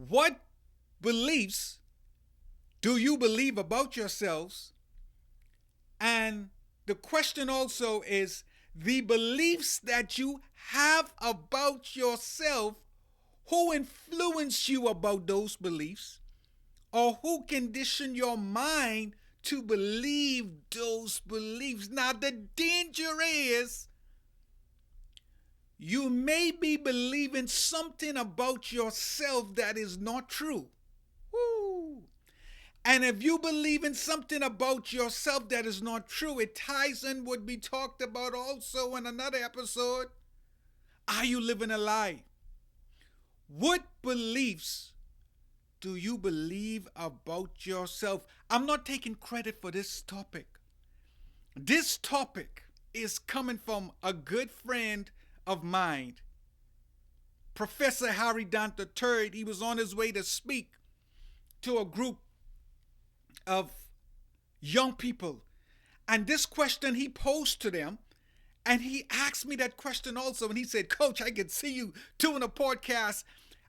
What beliefs do you believe about yourselves? And the question also is the beliefs that you have about yourself, who influenced you about those beliefs, or who conditioned your mind to believe those beliefs. Now, the danger is you may be believing something about yourself that is not true. Woo. And if you believe in something about yourself that is not true, it ties in what we talked about also in another episode. Are you living a lie? What beliefs do you believe about yourself? I'm not taking credit for this topic. This topic is coming from a good friend of mine, Professor Harry Dent III. He was on his way to speak to a group of young people. And this question he posed to them, and he asked me that question also. And he said, Coach, I can see you doing a podcast.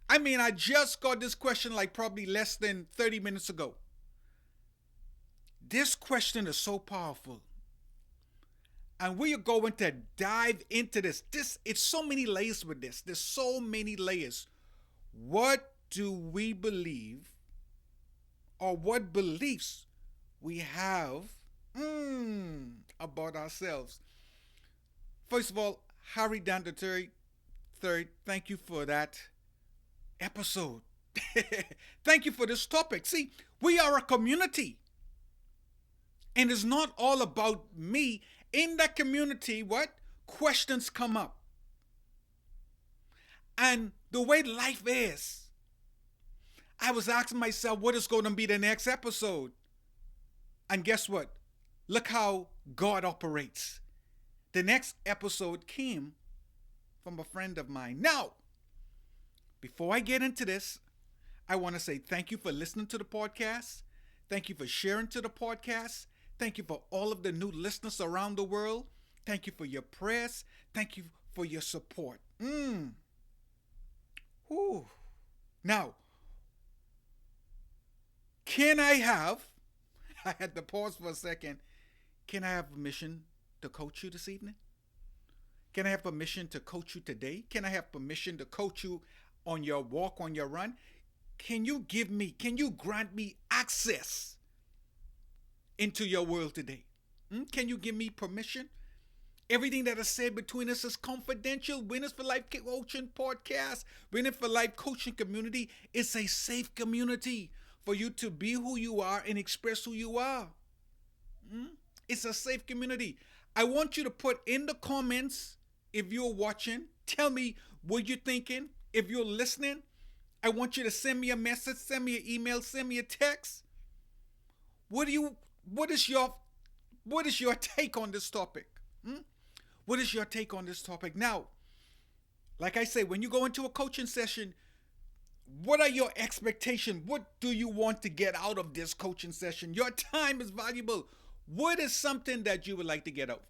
I mean, I just got this question like probably less than 30 minutes ago. This question is so powerful. And we are going to dive into this. It's so many layers with this. There's so many layers. What do we believe, or what beliefs we have about ourselves? First of all, Harry Dent III, thank you for that episode. Thank you for this topic. See, we are a community. And it's not all about me. In that community, what? Questions come up. And the way life is, I was asking myself, what is going to be the next episode? And guess what? Look how God operates. The next episode came from a friend of mine. Now, before I get into this, I want to say thank you for listening to the podcast. Thank you for sharing to the podcast. Thank you for all of the new listeners around the world. Thank you for your prayers. Thank you for your support. Whew. Now, can I have, I had to pause for a second, can I have permission to coach you this evening? Can I have permission to coach you today? Can I have permission to coach you on your walk, on your run? Can you grant me access into your world today? Can you give me permission? Everything that is said between us is confidential. Winners for Life Coaching Podcast, Winners for Life Coaching Community. It's a safe community for you to be who you are and express who you are. It's a safe community. I want you to put in the comments, if you're watching, tell me what you're thinking. If you're listening, I want you to send me a message, send me an email, send me a text. What is your take on this topic? What is your take on this topic? Now, like I say, when you go into a coaching session, what are your expectations? What do you want to get out of this coaching session? Your time is valuable. What is something that you would like to get out?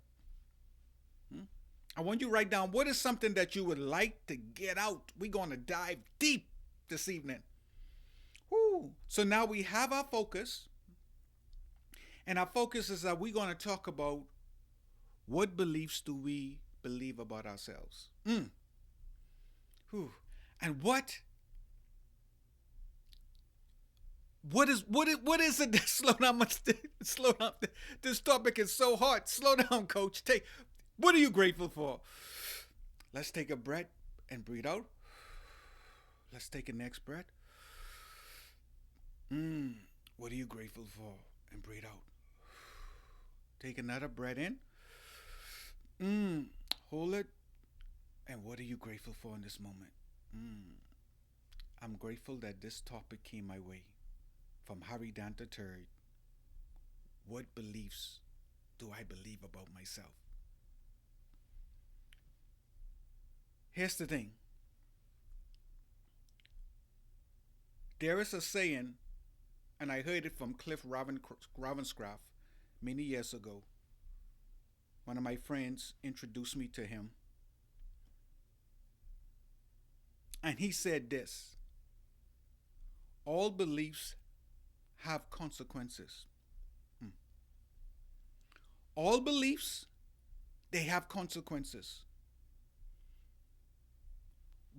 I want you to write down what is something that you would like to get out. We're going to dive deep this evening. Woo. So now we have our focus. And our focus is that we're going to talk about what beliefs do we believe about ourselves. Whew. And what is it? Slow down. Slow down. This topic is so hard. Slow down, Coach. What are you grateful for? Let's take a breath and breathe out. Let's take a next breath. What are you grateful for? And breathe out. Take another breath in. Hold it. And what are you grateful for in this moment? I'm grateful that this topic came my way from Harry Dent III. What beliefs do I believe about myself? Here's the thing. There is a saying, and I heard it from Cliff Ravenscraft many years ago. One of my friends introduced me to him. And he said this: all beliefs have consequences. Hmm. All beliefs, they have consequences.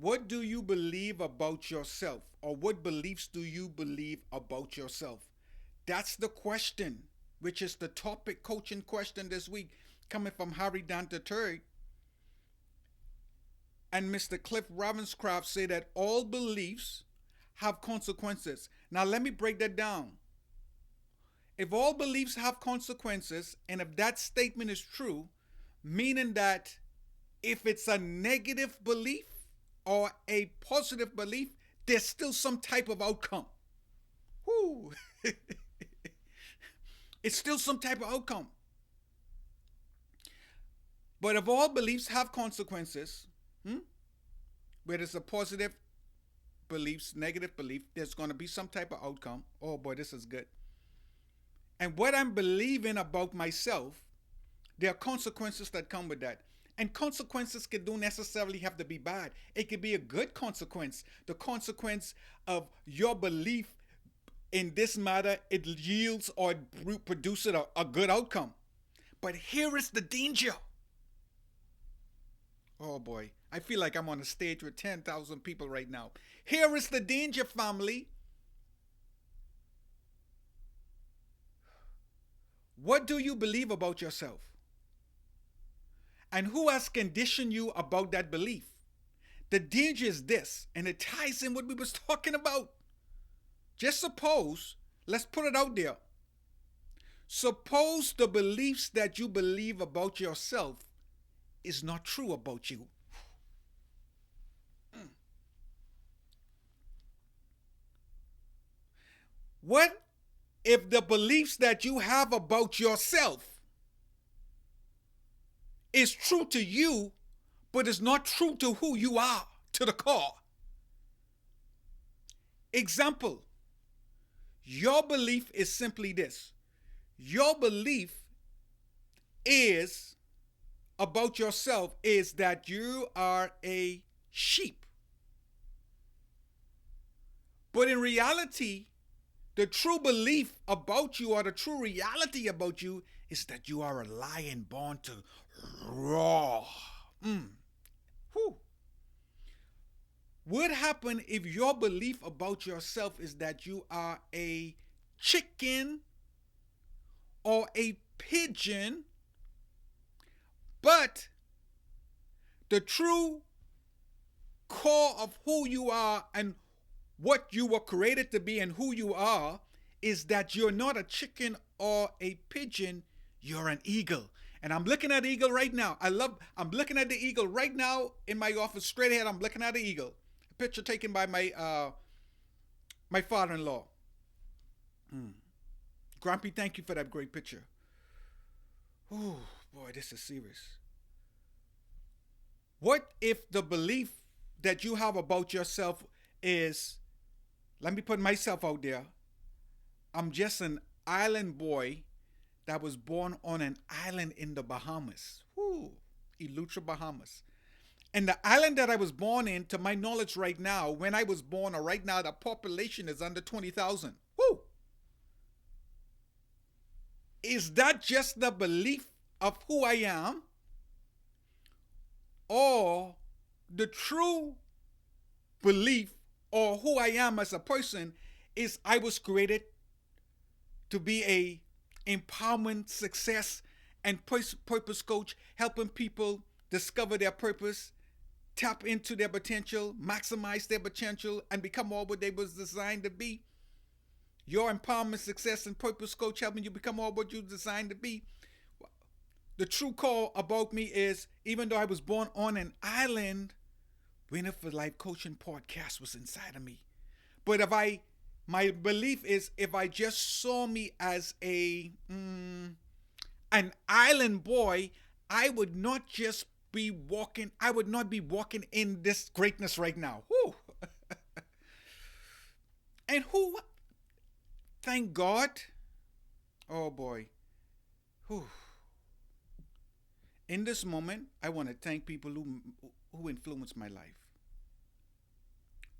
What do you believe about yourself? Or what beliefs do you believe about yourself? That's the question, which is the topic coaching question this week, coming from Harry Dent III. And Mr. Cliff Ravenscraft say that all beliefs have consequences. Now let me break that down. If all beliefs have consequences, and if that statement is true, meaning that if it's a negative belief or a positive belief, there's still some type of outcome. Whoo. It's still some type of outcome. But if all beliefs have consequences, whether it's a positive beliefs, negative belief, there's going to be some type of outcome. Oh boy, this is good. And what I'm believing about myself, there are consequences that come with that. And consequences don't necessarily have to be bad. It could be a good consequence. The consequence of your belief in this matter, it yields or produces a good outcome. But here is the danger. Oh boy, I feel like I'm on a stage with 10,000 people right now. Here is the danger, family. What do you believe about yourself? And who has conditioned you about that belief? The danger is this, and it ties in what we was talking about. Just suppose, let's put it out there. Suppose the beliefs that you believe about yourself is not true about you. What if the beliefs that you have about yourself is true to you, but is not true to who you are to the core? Example, your belief is simply this. Your belief is about yourself is that you are a sheep. But in reality, the true belief about you or the true reality about you is that you are a lion born to roar. What happens if your belief about yourself is that you are a chicken or a pigeon, but the true core of who you are and what you were created to be and who you are is that you're not a chicken or a pigeon, you're an eagle. And I'm looking at the eagle right now. I'm looking at the eagle right now in my office, straight ahead. I'm looking at the eagle. A picture taken by my father-in-law. Grumpy, thank you for that great picture. Oh boy, this is serious. What if the belief that you have about yourself is, let me put myself out there, I'm just an island boy that was born on an island in the Bahamas. Eleuthera, Bahamas. And the island that I was born in, to my knowledge right now, when I was born, or right now, the population is under 20,000. Is that just the belief of who I am? Or the true belief or who I am as a person is I was created to be a empowerment, success, and purpose coach, helping people discover their purpose, tap into their potential, maximize their potential, and become all what they was designed to be. Your empowerment, success, and purpose coach helping you become all what you designed to be. The true call about me is, even though I was born on an island, Winner for Life Coaching Podcast was inside of me. But my belief is, if I just saw me as an island boy, I would not be walking in this greatness right now. And thank God. Oh boy. In this moment, I want to thank people who influenced my life,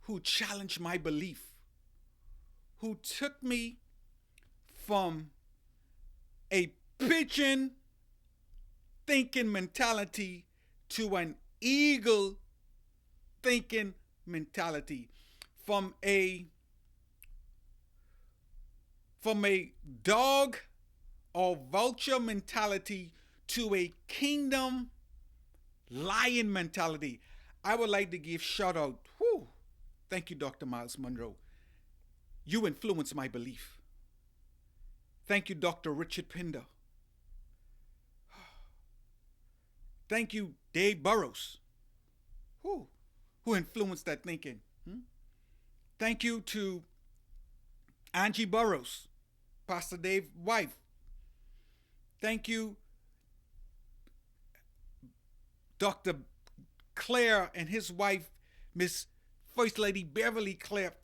who challenged my belief, who took me from a pigeon thinking mentality to an eagle thinking mentality, from a dog or vulture mentality to a kingdom lion mentality. I would like to give shout out. Whew, thank you, Dr. Miles Monroe. You influenced my belief. Thank you, Dr. Richard Pinder. Thank you, Dave Burrows, who influenced that thinking. Thank you to Angie Burrows, Pastor Dave's wife. Thank you, Dr. Claire and his wife, Miss First Lady Beverly Claire.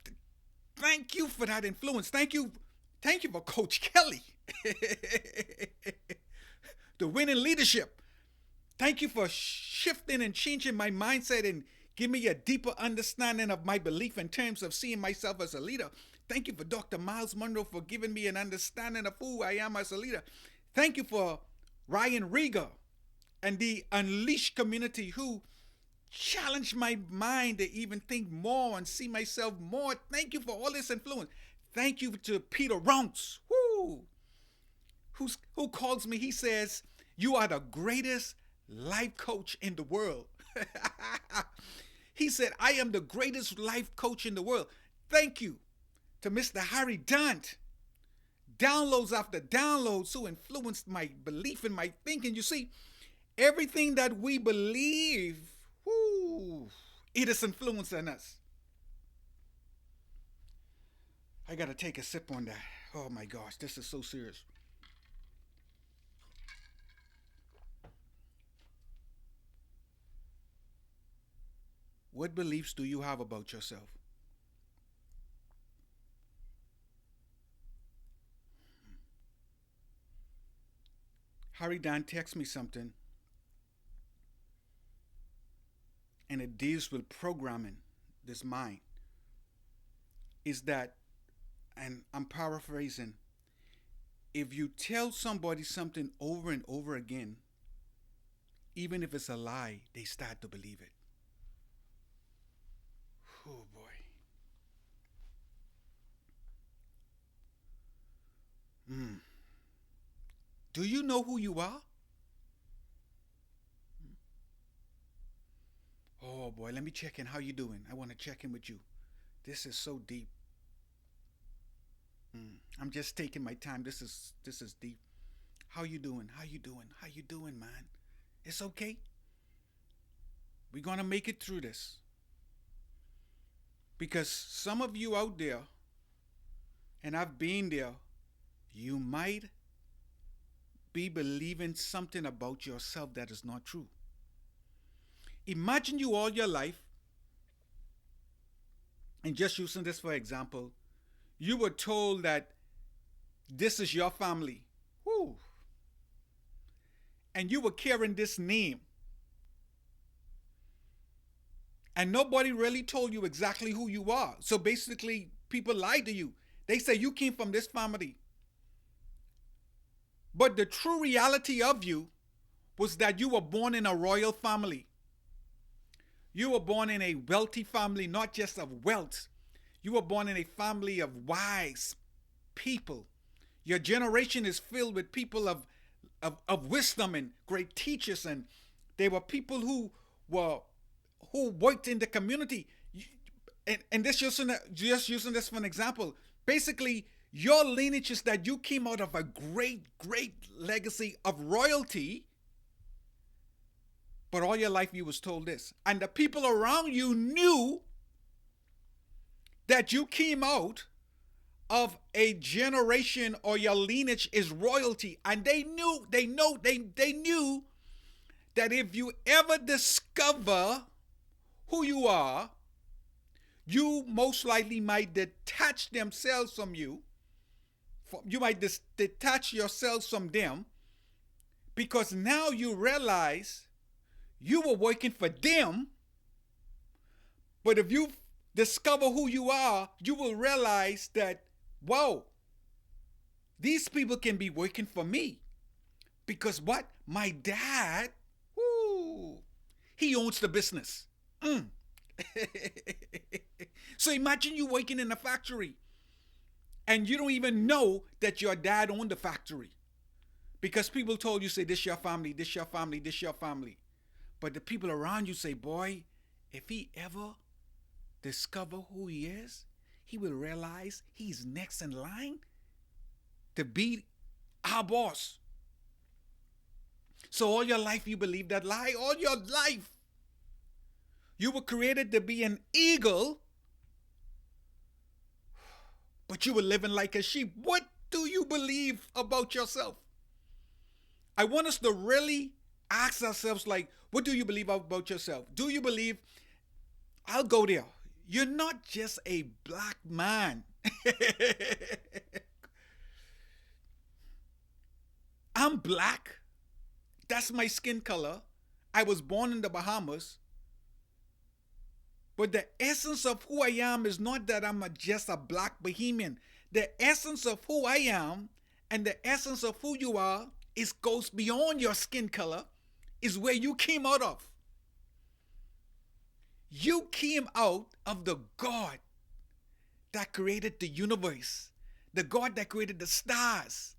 Thank you for that influence. Thank you for Coach Kelly. The winning leadership. Thank you for shifting and changing my mindset and give me a deeper understanding of my belief in terms of seeing myself as a leader. Thank you for Dr. Miles Monroe for giving me an understanding of who I am as a leader. Thank you for Ryan Rieger and the Unleashed community who challenged my mind to even think more and see myself more. Thank you for all this influence. Thank you to Peter Rounce, who calls me. He says, "You are the greatest life coach in the world." He said, "I am the greatest life coach in the world." Thank you to Mr. Harry Dent. Downloads after downloads who influenced my belief and my thinking. You see, everything that we believe, it is influencing us. I got to take a sip on that. Oh my gosh, this is so serious. What beliefs do you have about yourself? Harry Dan texts me something, and it deals with programming this mind. Is that, and I'm paraphrasing, if you tell somebody something over and over again, even if it's a lie, they start to believe it. Oh boy. Do you know who you are? Oh boy, let me check in. How you doing? I want to check in with you. This is so deep. I'm just taking my time. This is deep. How you doing? How you doing? How you doing, man? It's okay. We're gonna make it through this. Because some of you out there, and I've been there, you might be believing something about yourself that is not true. Imagine you all your life, and just using this for example, you were told that this is your family. Whew. And you were carrying this name. And nobody really told you exactly who you are. So basically, people lied to you. They say you came from this family. But the true reality of you was that you were born in a royal family. You were born in a wealthy family, not just of wealth. You were born in a family of wise people. Your generation is filled with people of wisdom and great teachers, and they were people who worked in the community. And this just using this for an example. Basically, your lineage is that you came out of a great legacy of royalty. But all your life you was told this. And the people around you knew that you came out of a generation, or your lineage is royalty. And they knew that if you ever discover who you are, you most likely might detach themselves from you. You might detach yourselves from them, because now you realize you were working for them. But if you discover who you are, you will realize that Whoa, these people can be working for me. Because what? My dad, whoo, he owns the business. Mm. So imagine you working in a factory and you don't even know that your dad owned the factory. Because people told you, say, this your family, this your family, this your family. But the people around you say, boy, if he ever discover who he is, he will realize he's next in line to be our boss. So all your life you believe that lie. All your life. You were created to be an eagle, but you were living like a sheep. What do you believe about yourself? I want us to really ask ourselves, like, what do you believe about yourself? Do you believe, I'll go there, you're not just a black man. I'm black. That's my skin color. I was born in the Bahamas. But the essence of who I am is not that I'm just a black bohemian. The essence of who I am and the essence of who you are goes beyond your skin color, is where you came out of. You came out of the God that created the universe, the God that created the stars,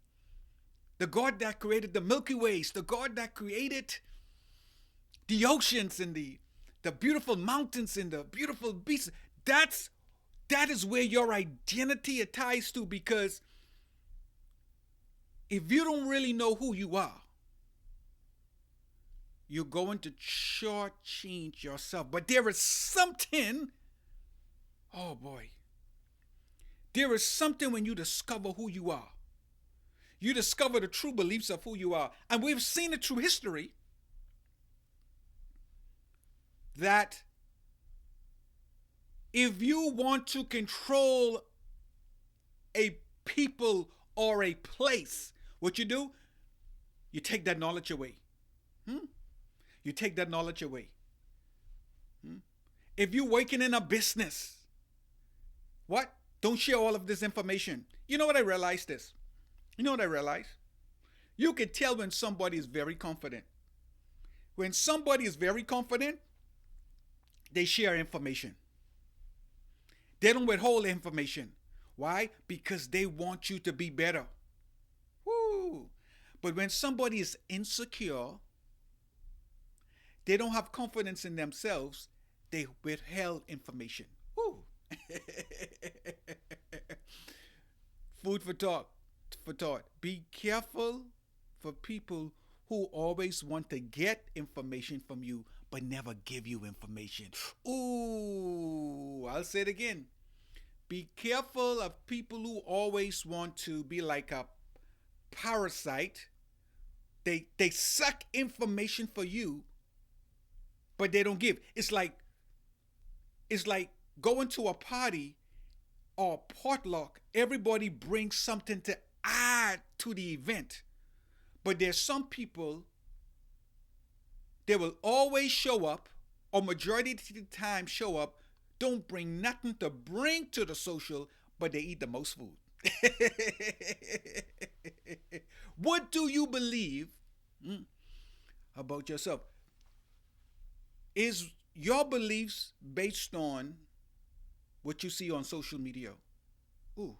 the God that created the Milky Ways, the God that created the oceans and the beautiful mountains and the beautiful beasts. That is where your identity ties to, because if you don't really know who you are, you're going to shortchange yourself. But there is something, oh boy, there is something when you discover who you are. You discover the true beliefs of who you are. And we've seen it through history that if you want to control a people or a place, what you do, you take that knowledge away. You take that knowledge away. If you're working in a business, what? Don't share all of this information. You know what I realized this? You know what I realized? You can tell when somebody is very confident. When somebody is very confident, they share information. They don't withhold information. Why? Because they want you to be better. Woo! But when somebody is insecure, they don't have confidence in themselves, they withheld information. Woo! Food for thought. Be careful for people who always want to get information from you but never give you information. Ooh, I'll say it again. Be careful of people who always want to be like a parasite. They suck information for you, but they don't give. It's like going to a party or potluck. Everybody brings something to add to the event. But there's some people, they will always show up, or majority of the time show up, don't bring nothing to bring to the social, but they eat the most food. What do you believe about yourself? Is your beliefs based on what you see on social media? Ooh.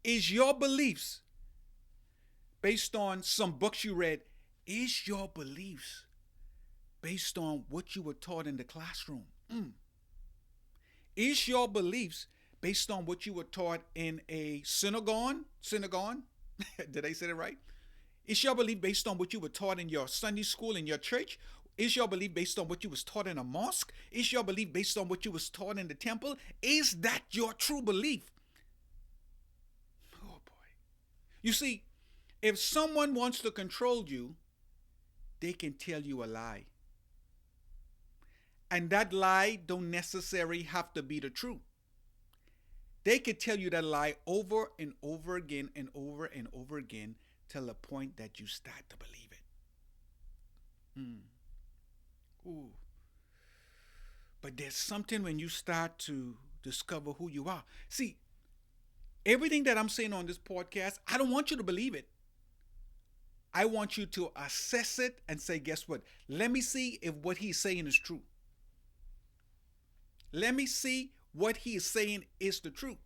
Is your beliefs based on some books you read? Is your beliefs based on what you were taught in the classroom? Is your beliefs based on what you were taught in a synagogue? Did I say it right? Is your belief based on what you were taught in your Sunday school, in your church? Is your belief based on what you was taught in a mosque? Is your belief based on what you was taught in the temple? Is that your true belief? Oh boy. You see, if someone wants to control you, they can tell you a lie. And that lie don't necessarily have to be the truth. They could tell you that lie over and over again and over again till the point that you start to believe it. Ooh. But there's something when you start to discover who you are. See, everything that I'm saying on this podcast, I don't want you to believe it. I want you to assess it and say, guess what? Let me see if what he's saying is true. Let me see what he is saying is the truth.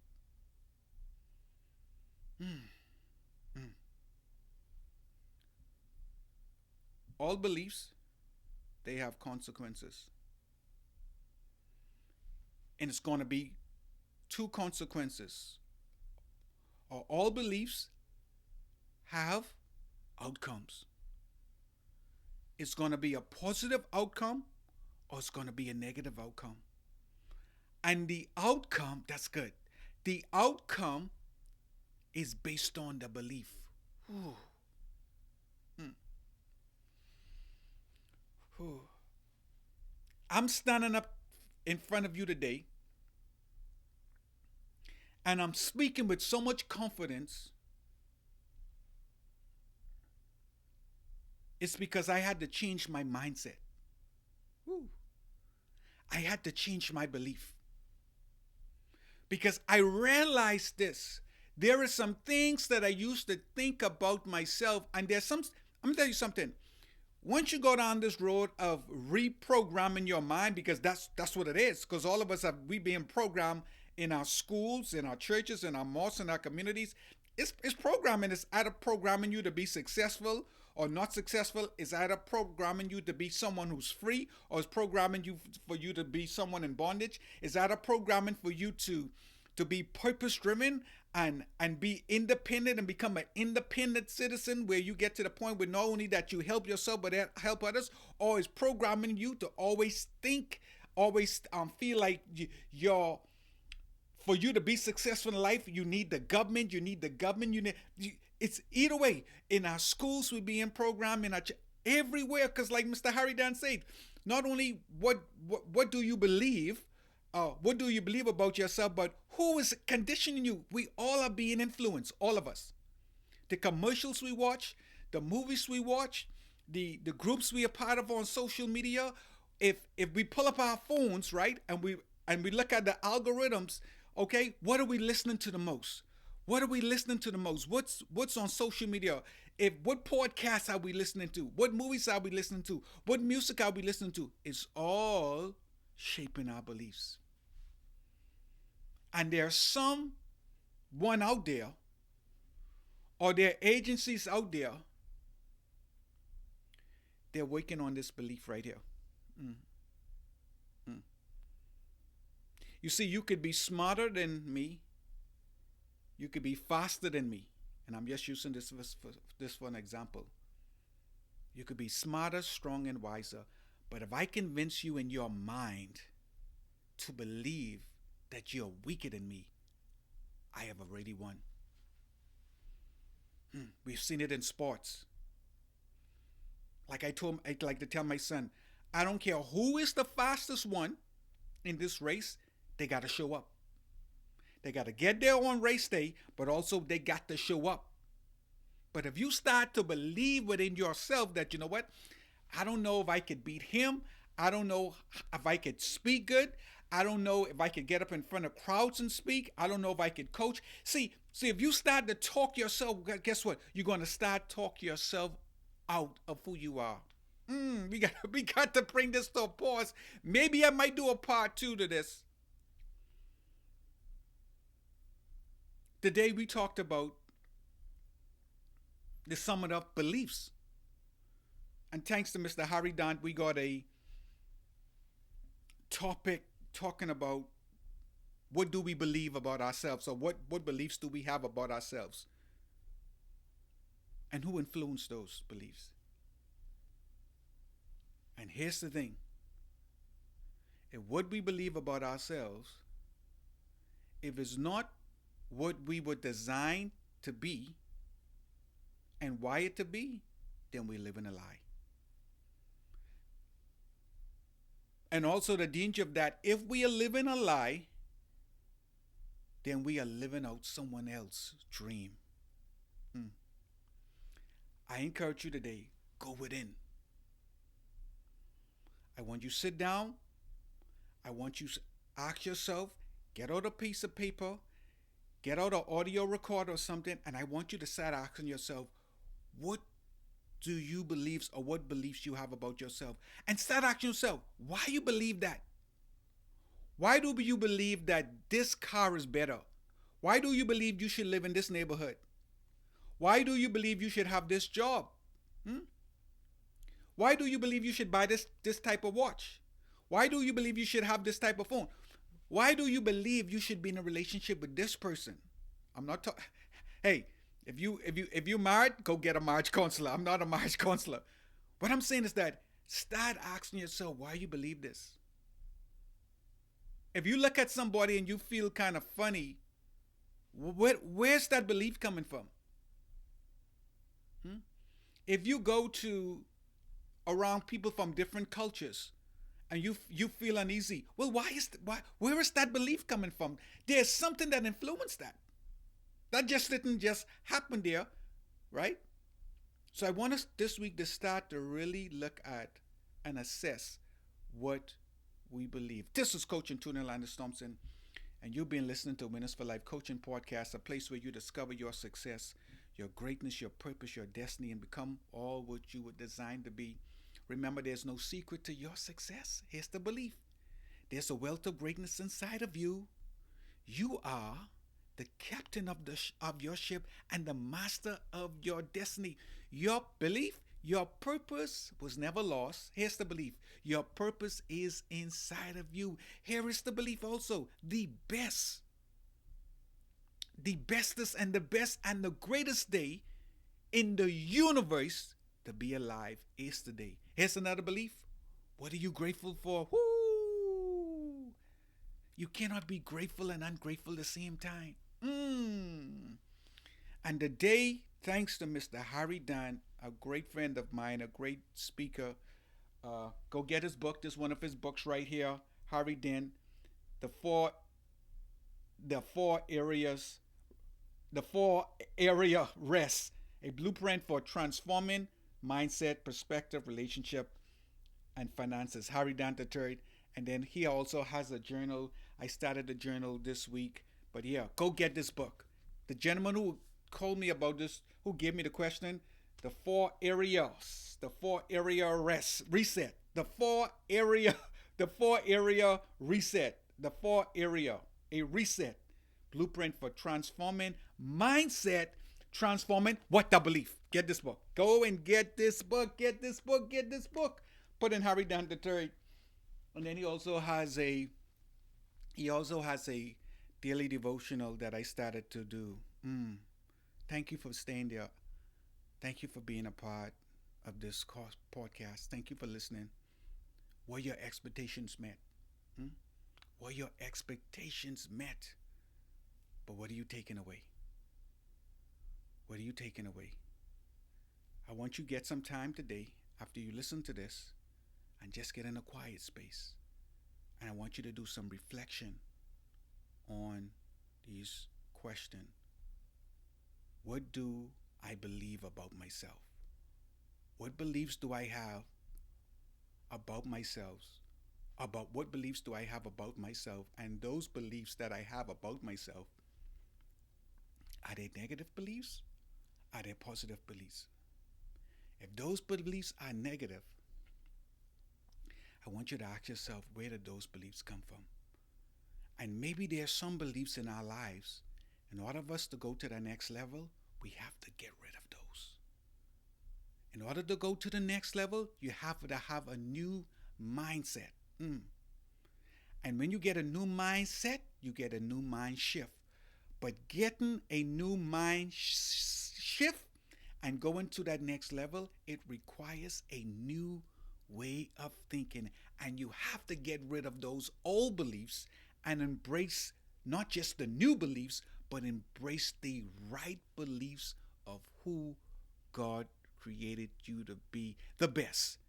All beliefs, they have consequences. And it's going to be two consequences. All beliefs have outcomes. It's going to be a positive outcome or it's going to be a negative outcome. And the outcome, that's good. The outcome is based on the belief. Ooh. Ooh. I'm standing up in front of you today and I'm speaking with so much confidence. It's because I had to change my mindset. Ooh. I had to change my belief. Because I realized this. There are some things that I used to think about myself, and there's some, I'm gonna tell you something. Once you go down this road of reprogramming your mind, because that's what it is, because all of us we being programmed in our schools, in our churches, in our mosques, in our communities. It's programming. It's either programming you to be successful or not successful. It's either programming you to be someone who's free, or it's programming you for you to be someone in bondage. It's either programming for you to be purpose driven and be independent and become an independent citizen, where you get to the point where not only that you help yourself but help others, or it's programming you to always think, always feel like you're, for you to be successful in life, you need the government. It's either way. In our schools, we being programmed, in our everywhere, because like Mr. Harry Dent said, not only what do you believe, what do you believe about yourself, but who is conditioning you? We all are being influenced, all of us. The commercials we watch, the movies we watch, the groups we are part of on social media. If we pull up our phones, right, and we look at the algorithms, okay, what are we listening to the most? What are we listening to the most? What's on social media? What podcasts are we listening to? What movies are we listening to? What music are we listening to? It's all shaping our beliefs. And there's someone out there, or there are agencies out there, they're working on this belief right here. You see, you could be smarter than me. You could be faster than me. And I'm just using this for an example. You could be smarter, strong, and wiser. But if I convince you in your mind to believe that you're weaker than me, I have already won. We've seen it in sports. Like I like to tell my son, I don't care who is the fastest one in this race, they got to show up. They got to get there on race day, but also they got to show up. But if you start to believe within yourself that, you know what, I don't know if I could beat him. I don't know if I could speak good. I don't know if I could get up in front of crowds and speak. I don't know if I could coach. See, if you start to talk yourself, guess what? You're going to start talking yourself out of who you are. We got to bring this to a pause. Maybe I might do a part 2 to this. Today we talked about the summing up beliefs. And thanks to Mr. Harry Dent, we got a topic talking about what do we believe about ourselves, or what beliefs do we have about ourselves, and who influenced those beliefs. And here's the thing. If what we believe about ourselves, if it's not what we were designed to be and wired to be, then we live in a lie. And also the danger of that, if we are living a lie, then we are living out someone else's dream. I encourage you today, go within. I want you to sit down. I want you to ask yourself, Get out a piece of paper, get out an audio recorder or something, and I want you to start asking yourself, what do you believe or what beliefs you have about yourself? And start asking yourself, why you believe that? Why do you believe that this car is better? Why do you believe you should live in this neighborhood? Why do you believe you should have this job? Hmm? Why do you believe you should buy this type of watch? Why do you believe you should have this type of phone? Why do you believe you should be in a relationship with this person? I'm not talking. Hey, if you married, go get a marriage counselor. I'm not a marriage counselor. What I'm saying is that start asking yourself why you believe this. If you look at somebody and you feel kind of funny, where's that belief coming from? Hmm? If you go to around people from different cultures and you feel uneasy, well, where is that belief coming from? There's something that influenced that. That just didn't just happen there, right? So I want us this week to start to really look at and assess what we believe. This is Coach and Tuner Landis Thompson, and you've been listening to Winners for Life Coaching Podcast, a place where you discover your success, your greatness, your purpose, your destiny, and become all what you were designed to be. Remember, there's no secret to your success. Here's the belief. There's a wealth of greatness inside of you. You are the captain of your ship and the master of your destiny. Your belief, your purpose was never lost. Here's the belief. Your purpose is inside of you. Here is the belief also. The bestest and the best and the greatest day in the universe to be alive is today. Here's another belief. What are you grateful for? Woo! You cannot be grateful and ungrateful at the same time. And today, thanks to Mr. Harry Dent, a great friend of mine, a great speaker, go get his book. This is one of his books right here. Harry Dent, the four area rest, a blueprint for transforming mindset, perspective, relationship, and finances. Harry Dent III. And then he also has a journal. I started a journal this week. But yeah, go get this book. The gentleman who called me about this, who gave me the question, the four area reset. The four area reset. The four area, a reset. Blueprint for transforming mindset, transforming what the belief. Get this book. Go and get this book. Get this book. Get this book. Put in Harry Dent III. And then he also has a daily devotional that I started to do. Thank you for staying there. Thank you for being a part of this podcast. Thank you for listening. Were your expectations met? Were your expectations met? But what are you taking away? What are you taking away? I want you to get some time today after you listen to this and just get in a quiet space. And I want you to do some reflection on these questions. What do I believe about myself? What beliefs do I have about myself? About what beliefs do I have about myself? And those beliefs that I have about myself, are they negative beliefs? Are they positive beliefs? If those beliefs are negative, I want you to ask yourself, where did those beliefs come from? And maybe there are some beliefs in our lives. In order for us to go to the next level, we have to get rid of those. In order to go to the next level, you have to have a new mindset. And when you get a new mindset, you get a new mind shift. But getting a new mind shift and going to that next level, it requires a new way of thinking. And you have to get rid of those old beliefs and embrace not just the new beliefs, but embrace the right beliefs of who God created you to be, the best.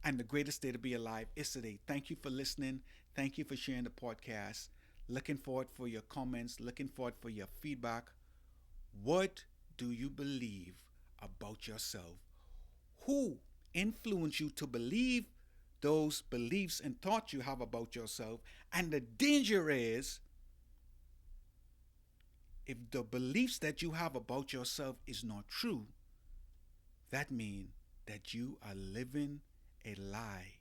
And the greatest day to be alive is today. Thank you for listening. Thank you for sharing the podcast. Looking forward for your comments. Looking forward for your feedback. What do you believe about yourself? Who influenced you to believe those beliefs and thoughts you have about yourself? And the danger is If the beliefs that you have about yourself is not true, that means that you are living a lie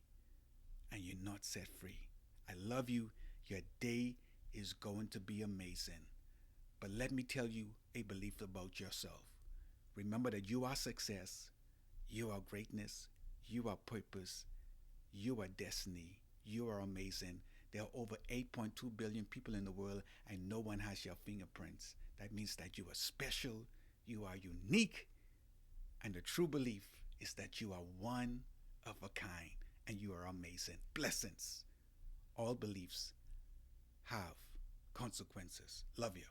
and you're not set free. I love you. Your day is going to be amazing. But let me tell you a belief about yourself. Remember that you are success, you are greatness, you are purpose, you are destiny, you are amazing. There are over 8.2 billion people in the world and no one has your fingerprints. That means that you are special, you are unique, and the true belief is that you are one of a kind and you are amazing. Blessings. All beliefs have consequences. Love you.